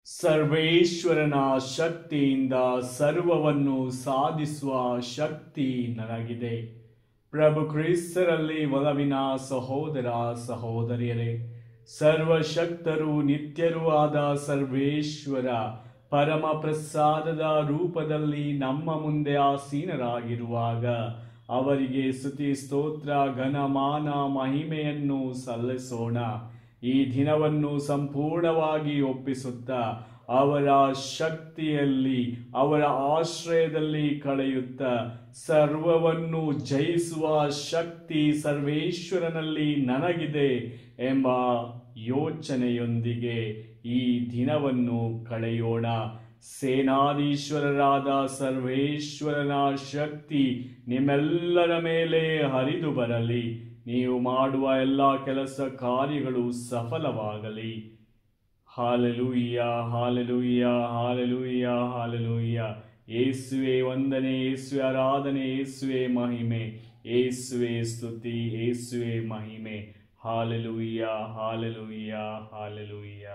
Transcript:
ಸರ್ವೇಶ್ವರನ ಶಕ್ತಿಯಿಂದ ಸರ್ವವನ್ನು ಸಾಧಿಸುವ ಶಕ್ತಿ ನನಗಿದೆ. ಪ್ರಭು ಕ್ರಿಸ್ತರಲ್ಲಿ ಒಲವಿನ ಸಹೋದರ ಸಹೋದರಿಯರೇ, ಸರ್ವಶಕ್ತರು ನಿತ್ಯರೂ ಆದ ಸರ್ವೇಶ್ವರ ಪರಮ ಪ್ರಸಾದದ ರೂಪದಲ್ಲಿ ನಮ್ಮ ಮುಂದೆ ಆಸೀನರಾಗಿರುವಾಗ ಅವರಿಗೆ ಸ್ತುತಿ ಸ್ತೋತ್ರ ಘನಮಾನ ಮಹಿಮೆಯನ್ನು ಸಲ್ಲಿಸೋಣ. ಈ ದಿನವನ್ನು ಸಂಪೂರ್ಣವಾಗಿ ಒಪ್ಪಿಸುತ್ತಾ ಅವರ ಶಕ್ತಿಯಲ್ಲಿ ಅವರ ಆಶ್ರಯದಲ್ಲಿ ಕಳೆಯುತ್ತಾ ಸರ್ವವನ್ನು ಜಯಿಸುವ ಶಕ್ತಿ ಸರ್ವೇಶ್ವರನಲ್ಲಿ ನನಗಿದೆ ಎಂಬ ಯೋಚನೆಯೊಂದಿಗೆ ಈ ದಿನವನ್ನು ಕಳೆಯೋಣ. ಸೇನಾಧೀಶ್ವರರಾದ ಸರ್ವೇಶ್ವರನ ಶಕ್ತಿ ನಿಮ್ಮೆಲ್ಲರ ಮೇಲೆ ಹರಿದು ಬರಲಿ. ನೀವು ಮಾಡುವ ಎಲ್ಲ ಕೆಲಸ ಕಾರ್ಯಗಳು ಸಫಲವಾಗಲಿ. Hallelujah, hallelujah, hallelujah, hallelujah. ಯೇಸುವೆ ವಂದನೆ, ಯೇಸುವೆ ಆರಾಧನೆ, ಯೇಸುವೆ ಮಹಿಮೆ, ಯೇಸುವೆ ಸ್ತುತಿ, ಯೇಸುವೆ ಮಹಿಮೆ. Hallelujah, hallelujah, hallelujah.